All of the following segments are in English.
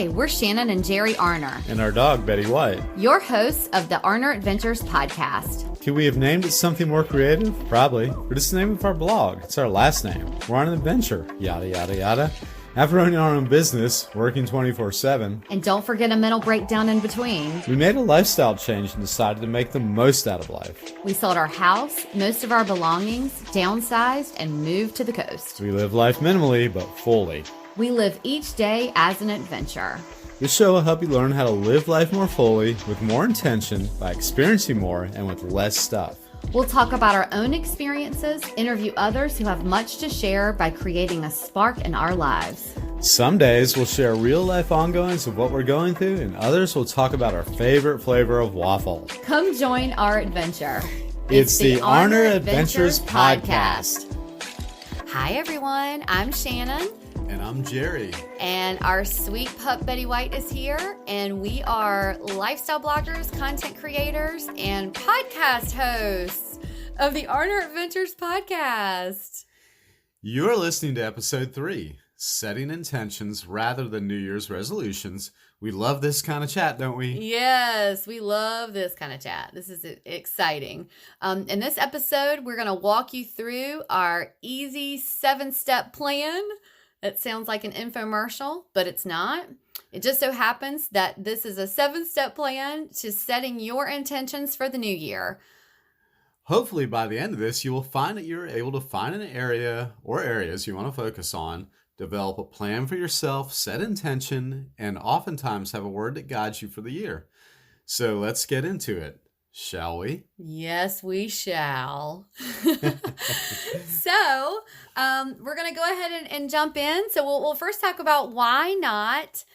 Hi, we're Shannon and Jerry Arner, And our dog, Betty White. your hosts of the Arner Adventures podcast. Could we have named it something more creative? Probably. But it's the name of our blog. It's our last name. We're on an adventure. Yada, yada, yada. After owning our own business, working 24/7. And don't forget a mental breakdown in between. We made a lifestyle change and decided to make the most out of life. We sold our house, most of our belongings, downsized, and moved to the coast. We live life minimally, but fully. We live each day as an adventure. This show will help you learn how to live life more fully, with more intention, by experiencing more, and with less stuff. We'll talk about our own experiences, interview others who have much to share by creating a spark in our lives. Some days we'll share real life ongoings of what we're going through, and others will talk about our favorite flavor of waffle. Come join our adventure. It's the Arner Adventures Podcast. Hi everyone, I'm Shannon. And I'm Jerry. And our sweet pup Betty White is here, and we are lifestyle bloggers, content creators, and podcast hosts of the Arner Adventures Podcast. You're listening to episode 3, Setting Intentions Rather Than New Year's Resolutions. We love this kind of chat, don't we? Yes, we love this kind of chat. This is exciting. In this episode, we're going to walk you through our easy 7-step plan. It sounds like an infomercial, but it's not. It just so happens that this is a 7-step plan to setting your intentions for the new year. Hopefully by the end of this, you will find that you're able to find an area or areas you want to focus on, develop a plan for yourself, set intention, and oftentimes have a word that guides you for the year. So let's get into it, shall we? Yes, we shall. So, we're going to go ahead and jump in. So we'll first talk about why not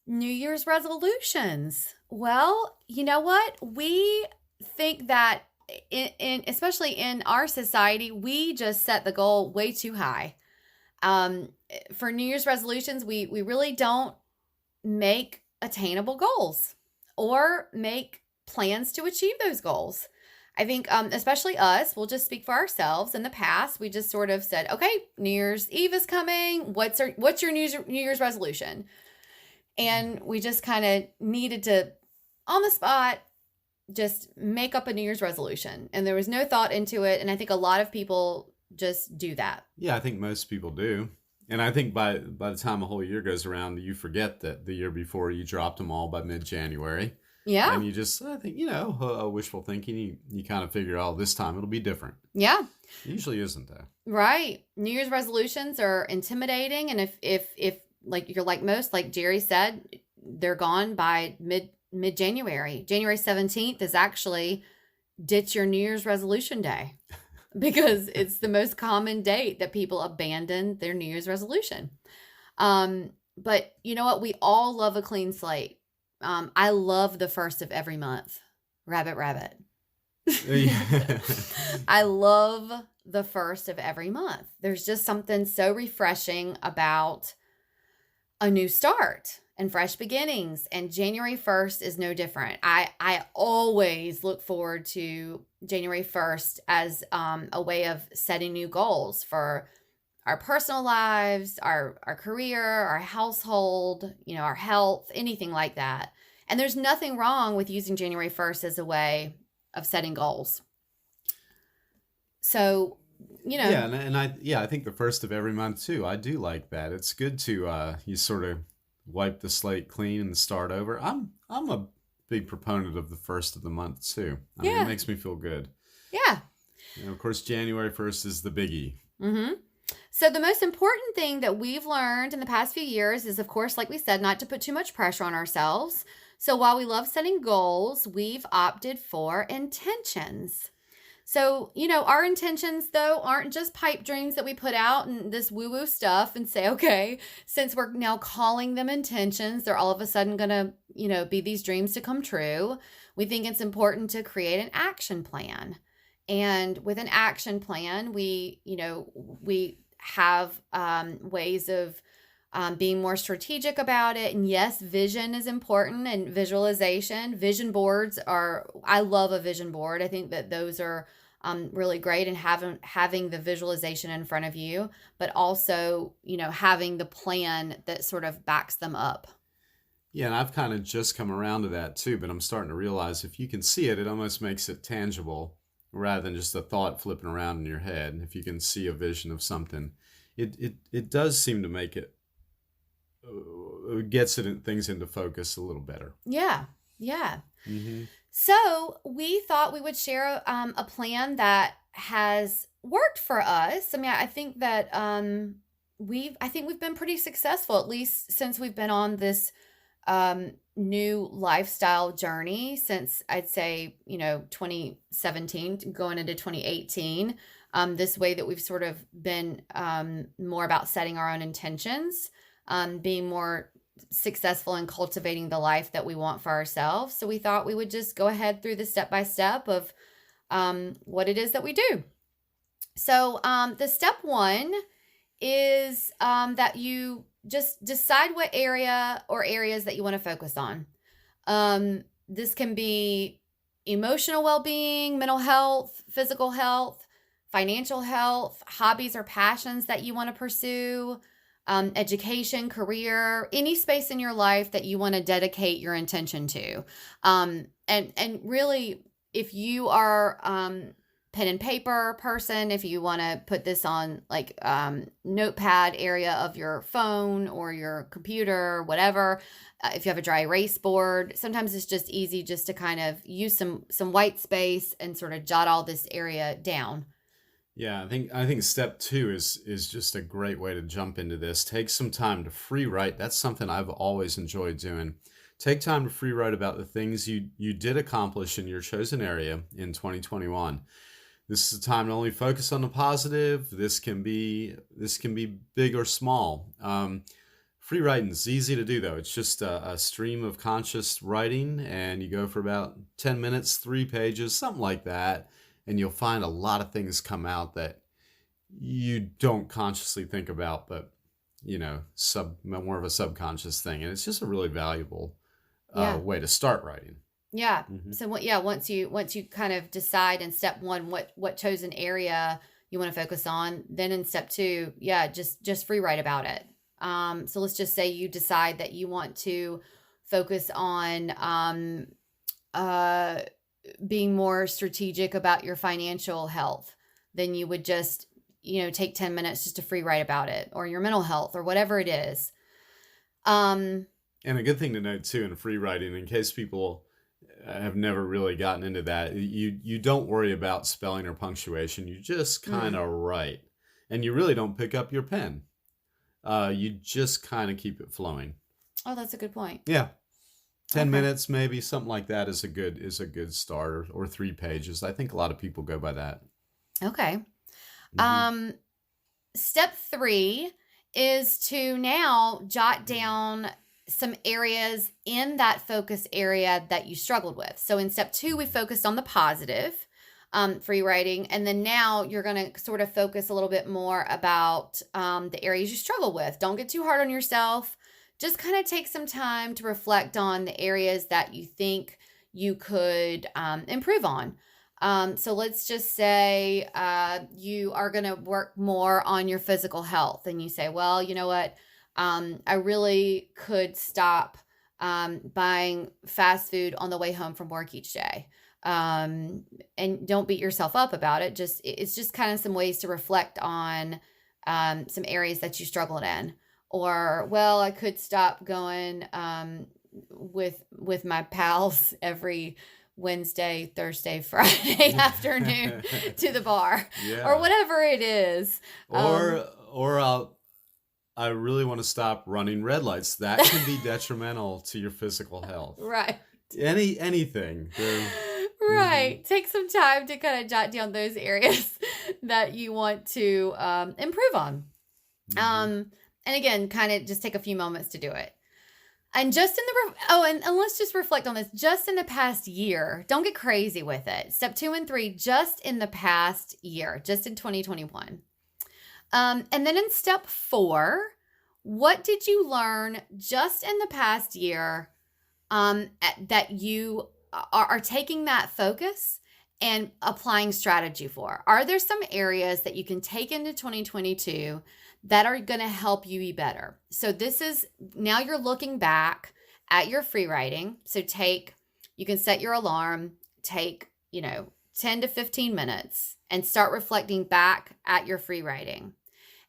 New Year's resolutions. Well, you know what? We think that especially in our society, we just set the goal way too high. For New Year's resolutions, we really don't make attainable goals or make plans to achieve those goals. I think, especially us, we'll just speak for ourselves. In the past, we just sort of said, okay, New Year's Eve is coming. What's your New Year's resolution? And we just kind of needed to, on the spot, just make up a New Year's resolution. And there was no thought into it. And I think a lot of people just do that. Yeah, I think most people do. And I think by the time a whole year goes around, you forget that the year before you dropped them all by mid-January. Yeah. And you just, I think, wishful thinking, you kind of figure, oh, this time it'll be different. Yeah. It usually isn't, though. Right. New Year's resolutions are intimidating. And if like you're like most, like Jerry said, they're gone by mid-January. January 17th is actually ditch your New Year's resolution day because it's the most common date that people abandon their New Year's resolution. But you know what? We all love a clean slate. I love the first of every month. Rabbit. I love the first of every month. There's just something so refreshing about a new start and fresh beginnings. And January 1st is no different. I always look forward to January 1st as a way of setting new goals for our personal lives, our career, our household, our health, anything like that. And there's nothing wrong with using January 1st as a way of setting goals. So, Yeah, and I think the first of every month too. I do like that. It's good to you sort of wipe the slate clean and start over. I'm a big proponent of the first of the month too. I mean, it makes me feel good. Yeah. And of course, January 1st is the biggie. Mm-hmm. So the most important thing that we've learned in the past few years is, of course, like we said, not to put too much pressure on ourselves. So while we love setting goals, we've opted for intentions. So, our intentions, though, aren't just pipe dreams that we put out and this woo-woo stuff and say, okay, since we're now calling them intentions, they're all of a sudden going to, be these dreams to come true. We think it's important to create an action plan. And with an action plan, we have ways of being more strategic about it. And yes, vision is important and visualization. Vision boards I love a vision board. I think that those are really great, and having the visualization in front of you, but also, having the plan that sort of backs them up. Yeah, and I've kind of just come around to that too, but I'm starting to realize if you can see it, it almost makes it tangible rather than just a thought flipping around in your head. If you can see a vision of something, it does seem to make it gets things into focus a little better. Yeah. Yeah. Hmm. So we thought we would share a plan that has worked for us. I mean, I think that I think we've been pretty successful, at least since we've been on this new lifestyle journey since I'd say, 2017 going into 2018. This way that we've sort of been more about setting our own intentions, being more successful in cultivating the life that we want for ourselves. So we thought we would just go ahead through the step by step of what it is that we do. So the step one is that you just decide what area or areas that you want to focus on. This can be emotional well-being, mental health, physical health, financial health, hobbies or passions that you want to pursue, education, career, any space in your life that you want to dedicate your intention to. And really, if you are pen and paper person, if you want to put this on like notepad area of your phone or your computer, whatever, if you have a dry erase board, sometimes it's just easy just to kind of use some white space and sort of jot all this area down. Yeah, I think step two is just a great way to jump into this. Take some time to free write. That's something I've always enjoyed doing. Take time to free write about the things you did accomplish in your chosen area in 2021. This is a time to only focus on the positive. This can be big or small. Free writing is easy to do though. It's just a stream of conscious writing, and you go for about 10 minutes, 3 pages, something like that, and you'll find a lot of things come out that you don't consciously think about, but more of a subconscious thing, and it's just a really valuable Yeah. way to start writing. Yeah. Hmm. So what, yeah, once you kind of decide in step one what chosen area you want to focus on, then in step two, yeah, just free write about it. So let's just say you decide that you want to focus on uh being more strategic about your financial health. Then you would just, take 10 minutes just to free write about it, or your mental health or whatever it is. Um And a good thing to note too in free writing, in case people have never really gotten into that, you don't worry about spelling or punctuation. You just kind mm, of write, and you really don't pick up your pen. You just kind of keep it flowing. oh, that's a good point. Yeah, 10 Okay. minutes maybe, something like that is a good start, or 3 pages. I think a lot of people go by that. Okay. Hmm. Um Step three is to now jot down some areas in that focus area that you struggled with. So in step two, we focused on the positive, free writing. And then now you're going to sort of focus a little bit more about the areas you struggle with. Don't get too hard on yourself. Just kind of take some time to reflect on the areas that you think you could improve on. So let's just say you are going to work more on your physical health, and you say, well, you know what? I really could stop buying fast food on the way home from work each day. And don't beat yourself up about it. It's just kind of some ways to reflect on some areas that you struggled in. Or, well, I could stop going with my pals every Wednesday, Thursday, Friday afternoon to the bar, or Yeah. whatever it is. Um, Or I really want to stop running red lights. That can be detrimental to your physical health. right. Anything. Hmm. Right. Take some time to kind of jot down those areas that you want to improve on. Hmm. Um, and again, kind of just take a few moments to do it. And just in and let's just reflect on this. Just in the past year, don't get crazy with it. Step two and three, just in the past year, just in 2021. And then in step four, what did you learn just in the past year that you are taking that focus and applying strategy for? Are there some areas that you can take into 2022 that are going to help you be better? So this is now you're looking back at your free writing. So you can set your alarm, take, 10 to 15 minutes and start reflecting back at your free writing.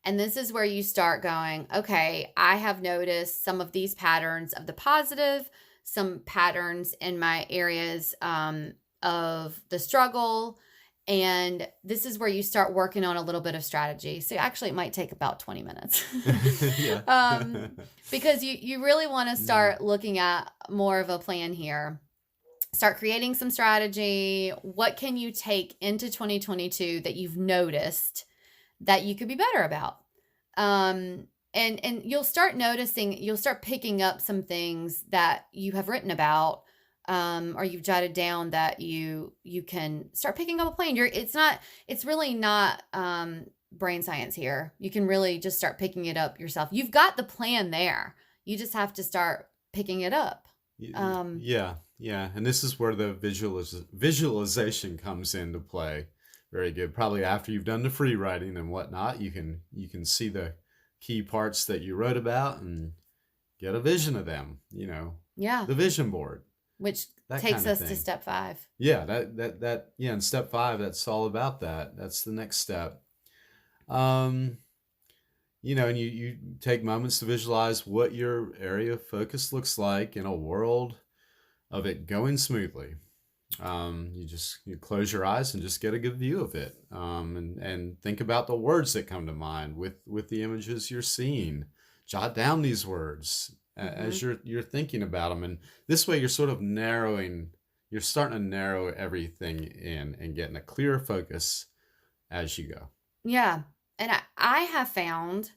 And this is where you start going, okay, I have noticed some of these patterns of the positive, some patterns in my areas of the struggle. And this is where you start working on a little bit of strategy. So actually, it might take about 20 minutes Yeah. because you really want to start looking at more of a plan here. Start creating some strategy. What can you take into 2022 that you've noticed that you could be better about? And you'll start picking up some things that you have written about, or you've jotted down that you can start picking up a plan. It's really not, brain science here. You can really just start picking it up yourself. You've got the plan there. You just have to start picking it up. Yeah. And this is where the visualization comes into play. Very good. Probably after you've done the free writing and whatnot, you can see the key parts that you wrote about and get a vision of them, Yeah. the vision board. Which That takes kind of us to thing. step 5. Yeah, in step 5, that's all about that. That's the next step. And you take moments to visualize what your area of focus looks like in a world of it going smoothly. You close your eyes and just get a good view of it, and think about the words that come to mind with the images you're seeing. Jot down these words as you're thinking about them, and this way you're starting to narrow everything in and getting a clearer focus as you go. Yeah. And I have found,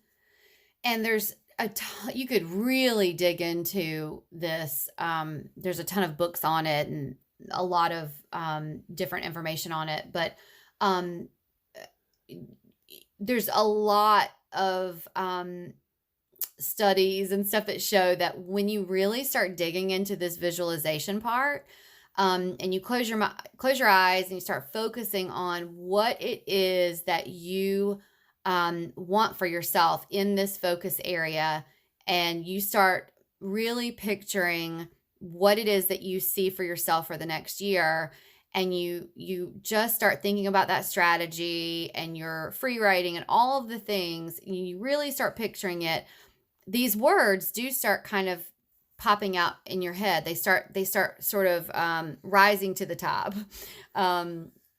and there's you could really dig into this. There's a ton of books on it and a lot of different information on it, but there's a lot of studies and stuff that show that when you really start digging into this visualization part, and you close your eyes and you start focusing on what it is that you want for yourself in this focus area, and you start really picturing what it is that you see for yourself for the next year, and you just start thinking about that strategy and your free writing and all of the things, and you really start picturing it, these words do start kind of popping out in your head. They start sort of rising to the top.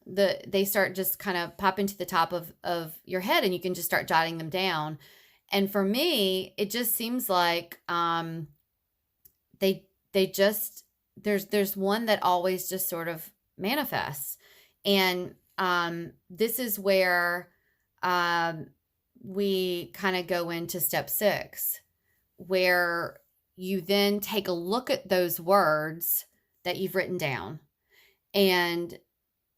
They start just kind of popping to the top of your head, and you can just start jotting them down. And for me, it just seems like they just there's one that always just sort of manifests. And this is where we kind of go into step 6, where you then take a look at those words that you've written down, and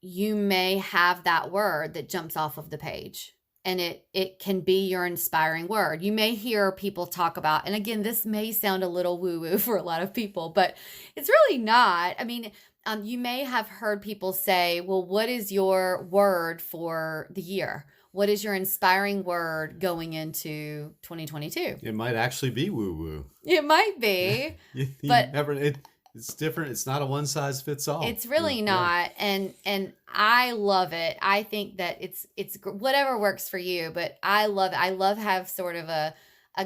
you may have that word that jumps off of the page, and it can be your inspiring word. You may hear people talk about, and again, this may sound a little woo-woo for a lot of people, but it's really not. I mean, you may have heard people say, well, what is your word for the year? What is your inspiring word going into 2022? It might actually be woo-woo. It might be, but it's different. It's not a one size fits all. It's really not. And I love it. I think that it's whatever works for you, but I love it. I love have sort of a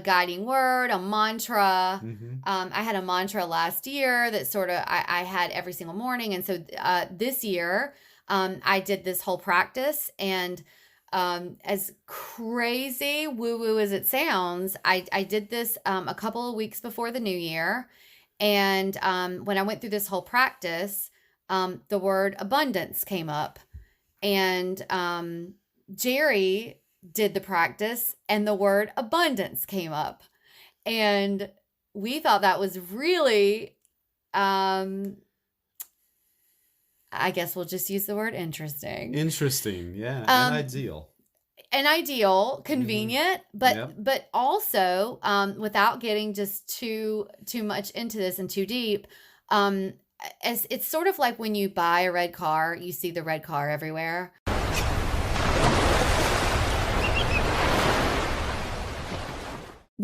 guiding word, a mantra. I had a mantra last year that sort of I had every single morning. And so this year I did this whole practice, and as crazy woo-woo as it sounds, I did this a couple of weeks before the new year. And when I went through this whole practice, the word abundance came up, and Jerry did the practice, and the word abundance came up, and we thought that was really, I guess we'll just use the word interesting. Interesting, yeah, and ideal. And ideal, convenient, but also without getting just too much into this and too deep, as it's sort of like when you buy a red car, you see the red car everywhere.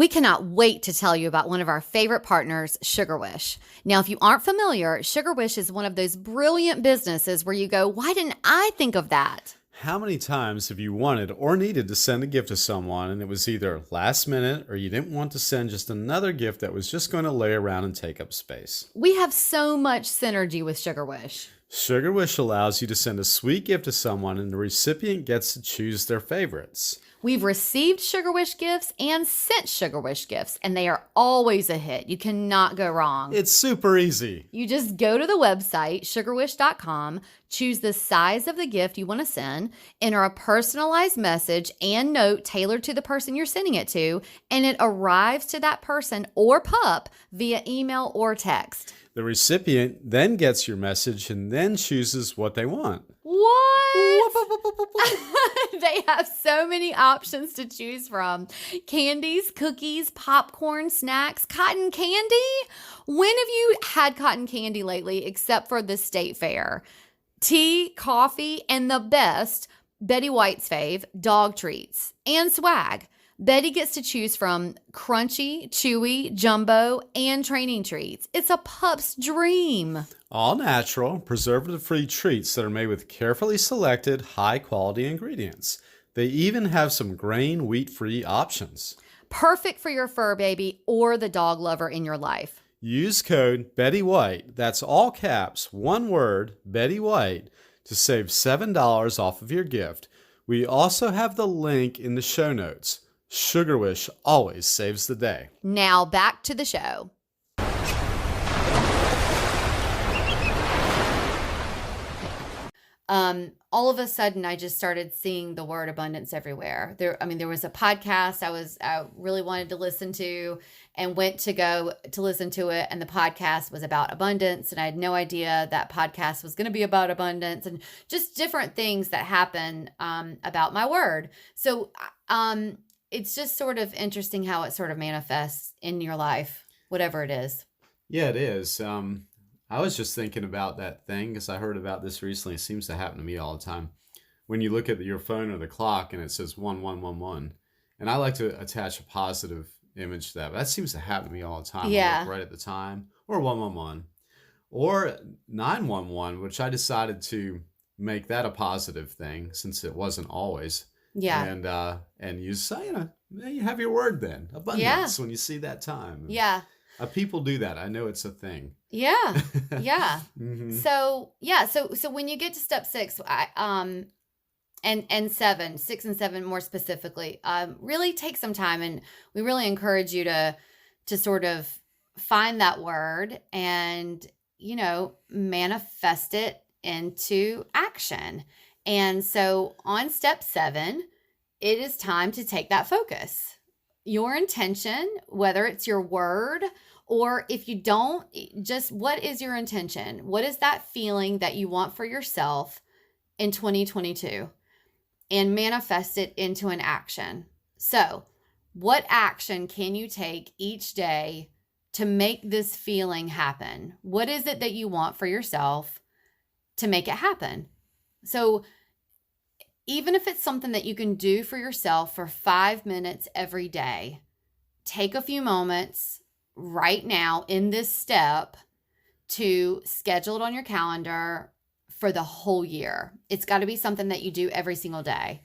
We cannot wait to tell you about one of our favorite partners, Sugar Wish. Now, if you aren't familiar, Sugar Wish is one of those brilliant businesses where you go, why didn't I think of that? How many times have you wanted or needed to send a gift to someone and it was either last minute or you didn't want to send just another gift that was just going to lay around and take up space? We have so much synergy with Sugar Wish. Sugar Wish allows you to send a sweet gift to someone and the recipient gets to choose their favorites. We've received Sugar Wish gifts and sent Sugar Wish gifts, and they are always a hit. You cannot go wrong. It's super easy. You just go to the website, sugarwish.com, choose the size of the gift you want to send, enter a personalized message and note tailored to the person you're sending it to, and it arrives to that person or pup via email or text. The recipient then gets your message and then chooses what they want. What? They have so many options to choose from. Candies, cookies, popcorn, snacks, cotton candy. When have you had cotton candy lately except for the state fair? Tea, coffee, and the best, Betty White's fave, dog treats and swag. Betty gets to choose from crunchy, chewy, jumbo, and training treats. It's a pup's dream. All natural, preservative-free treats that are made with carefully selected, high-quality ingredients. They even have some grain, wheat-free options. Perfect for your fur baby or the dog lover in your life. Use code Betty White, that's all caps, one word, Betty White, to save $7 off of your gift. We also have the link in the show notes. Sugar Wish always saves the day. Now back to the show. All of a sudden, I just started seeing the word abundance everywhere. There was a podcast I really wanted to listen to and went to go to listen to it. And the podcast was about abundance. And I had no idea that podcast was going to be about abundance and just different things that happen about my word. So it's just sort of interesting how it sort of manifests in your life, whatever it is. Yeah, it is. I was just thinking about that thing because I heard about this recently. It seems to happen to me all the time. When you look at your phone or the clock and it says 1111, and I like to attach a positive image to that, but that seems to happen to me all the time. Yeah. I look right at the time, or 111, or 911, which I decided to make that a positive thing since it wasn't always. Yeah. And you say, you have your word then, abundance, when you see that time. Yeah. People do that. I know it's a thing. Yeah. Yeah. Mm-hmm. So when you get to step 6, and 7, 6 and 7 more specifically, really take some time, and we really encourage you to sort of find that word and, manifest it into action. And so on step 7, it is time to take that focus. Your intention, whether it's your word or if you don't, just what is your intention? What is that feeling that you want for yourself in 2022? And manifest it into an action. So, what action can you take each day to make this feeling happen? What is it that you want for yourself to make it happen? So, even if it's something that you can do for yourself for 5 minutes every day, take a few moments right now in this step to schedule it on your calendar for the whole year. It's got to be something that you do every single day.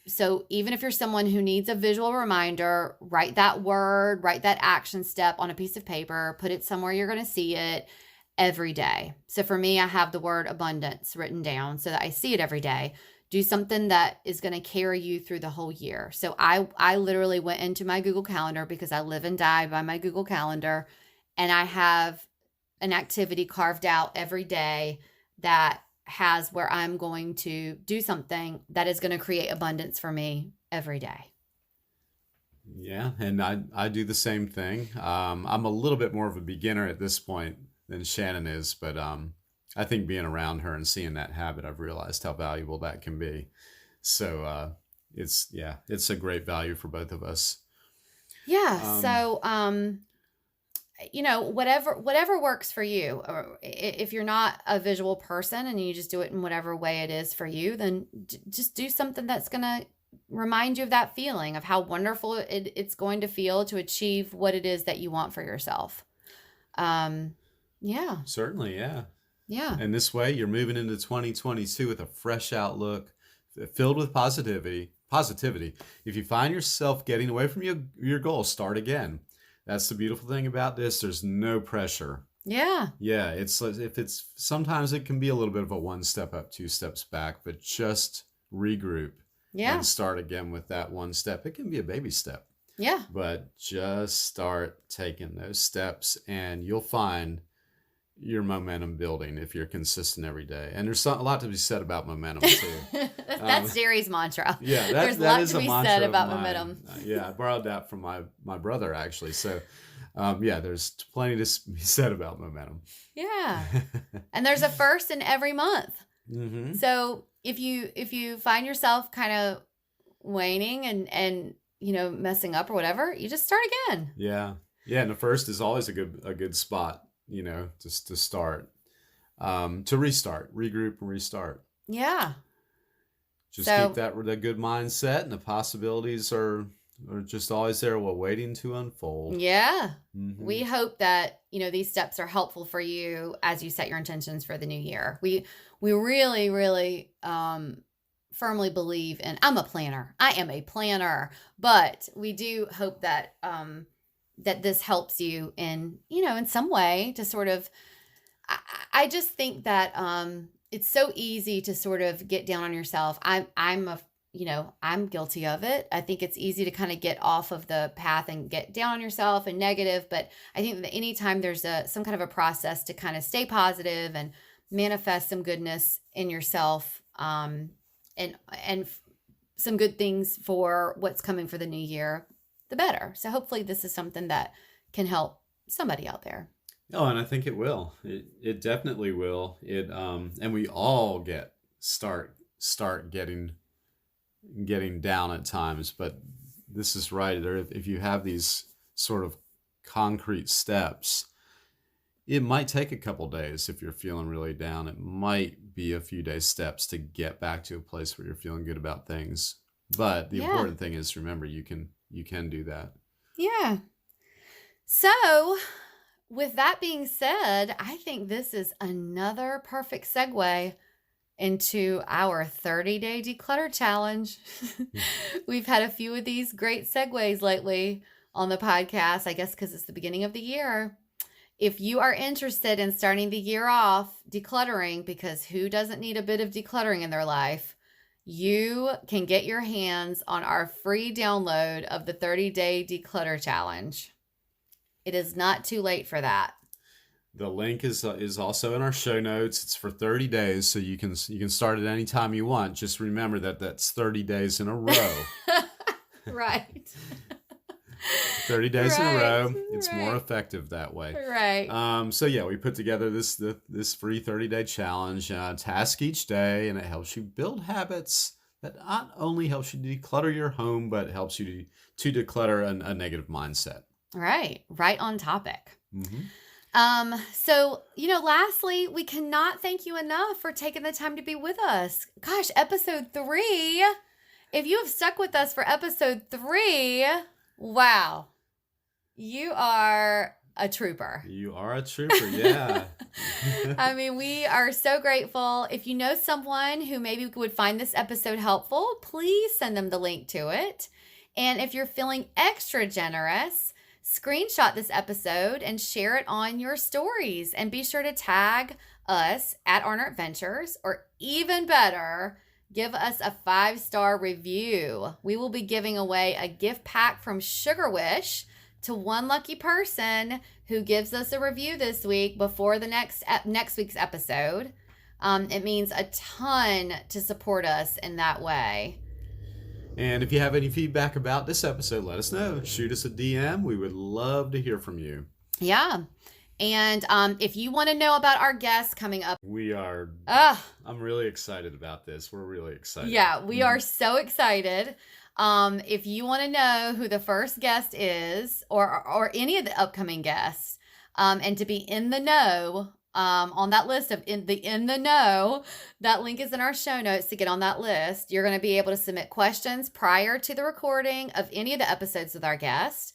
So even if you're someone who needs a visual reminder, write that word, write that action step on a piece of paper, put it somewhere you're going to see it every day. So for me, I have the word abundance written down so that I see it every day. Do something that is going to carry you through the whole year. So I literally went into my Google Calendar because I live and die by my Google Calendar, and I have an activity carved out every day that has where I'm going to do something that is going to create abundance for me every day. Yeah, and I do the same thing. I'm a little bit more of a beginner at this point than Shannon is, but I think being around her and seeing that habit, I've realized how valuable that can be. So it's a great value for both of us. Yeah. So whatever works for you. Or if you're not a visual person and you just do it in whatever way it is for you, then just do something that's gonna remind you of that feeling of how wonderful it's going to feel to achieve what it is that you want for yourself. Yeah. Certainly, yeah. Yeah. And this way, you're moving into 2022 with a fresh outlook, filled with positivity. Positivity. If you find yourself getting away from your goal, start again. That's the beautiful thing about this. There's no pressure. Yeah. Yeah, it's sometimes it can be a little bit of a one step up, two steps back, but just regroup Yeah. and start again with that one step. It can be a baby step, Yeah. but just start taking those steps and you'll find your momentum building if you're consistent every day. And there's a lot to be said about momentum too. That's Jerry's mantra. Yeah, There's a that lot is to a be mantra said of about mine. momentum. Yeah, I borrowed that from my brother actually. So, yeah, there's plenty to be said about momentum. Yeah. And there's a first in every month. Mm-hmm. So if you find yourself kind of waning and messing up or whatever, you just start again. Yeah, yeah, and the first is always a good spot, just to start, to restart, regroup, and restart. Yeah. Just So keep that good mindset, and the possibilities are just always there, while waiting to unfold. yeah, Mm-hmm. we hope that these steps are helpful for you as you set your intentions for the new year. We really, really firmly believe in. I'm a planner. I am a planner, but we do hope that that this helps you in some way to sort of. I just think that it's so easy to sort of get down on yourself. I'm guilty of it. I think it's easy to kind of get off of the path and get down on yourself and negative. But I think that anytime there's some kind of a process to kind of stay positive and manifest some goodness in yourself, and some good things for what's coming for the new year, the better. So hopefully this is something that can help somebody out there. Oh, and I think it will. It definitely will. And we all start getting down at times, but this is right. If you have these sort of concrete steps, it might take a couple days. If you're feeling really down, it might be a few days steps to get back to a place where you're feeling good about things. But the important thing is, remember, you can do that. Yeah. So with that being said, I think this is another perfect segue into our 30-day declutter challenge. We've had a few of these great segues lately on the podcast, I guess because it's the beginning of the year. If you are interested in starting the year off decluttering, because who doesn't need a bit of decluttering in their life, you can get your hands on our free download of the 30-day declutter challenge. It is not too late for that. The link is also in our show notes. It's for 30 days, so you can start at any time you want. Just remember that that's 30 days in a row. Right. 30 days in a row. It's right. more effective that way. Right. So yeah, we put together this free 30-day challenge, task each day, and it helps you build habits that not only helps you declutter your home, but helps you to declutter a negative mindset. Right on topic. Mm-hmm. So, lastly, we cannot thank you enough for taking the time to be with us. Gosh, episode 3. If you have stuck with us for episode 3, wow, you are a trooper. You are a trooper, yeah. I mean, we are so grateful. If you know someone who maybe would find this episode helpful, please send them the link to it. And if you're feeling extra generous, screenshot this episode and share it on your stories. And be sure to tag us at Arnert Ventures, or even better, give us a 5-star review. We will be giving away a gift pack from Sugar Wish to one lucky person who gives us a review this week before the next week's episode. It means a ton to support us in that way. And if you have any feedback about this episode, let us know. Shoot us a DM. We would love to hear from you. Yeah. And if you want to know about our guests coming up, I'm really excited about this. We're really excited. Yeah, we are so excited. If you want to know who the first guest is, or any of the upcoming guests, and to be in the know on that list of in the know. That link is in our show notes to get on that list. You're going to be able to submit questions prior to the recording of any of the episodes with our guests.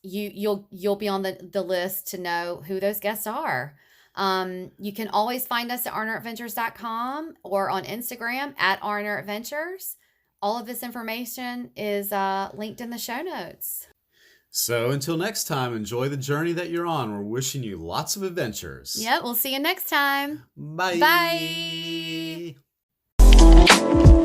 You'll be on the list to know who those guests are. You can always find us at rnerdventures.com or on Instagram at rnerdventures. All of this information is linked in the show notes. So until next time, enjoy the journey that you're on. We're wishing you lots of adventures. Yep, we'll see you next time. Bye. Bye.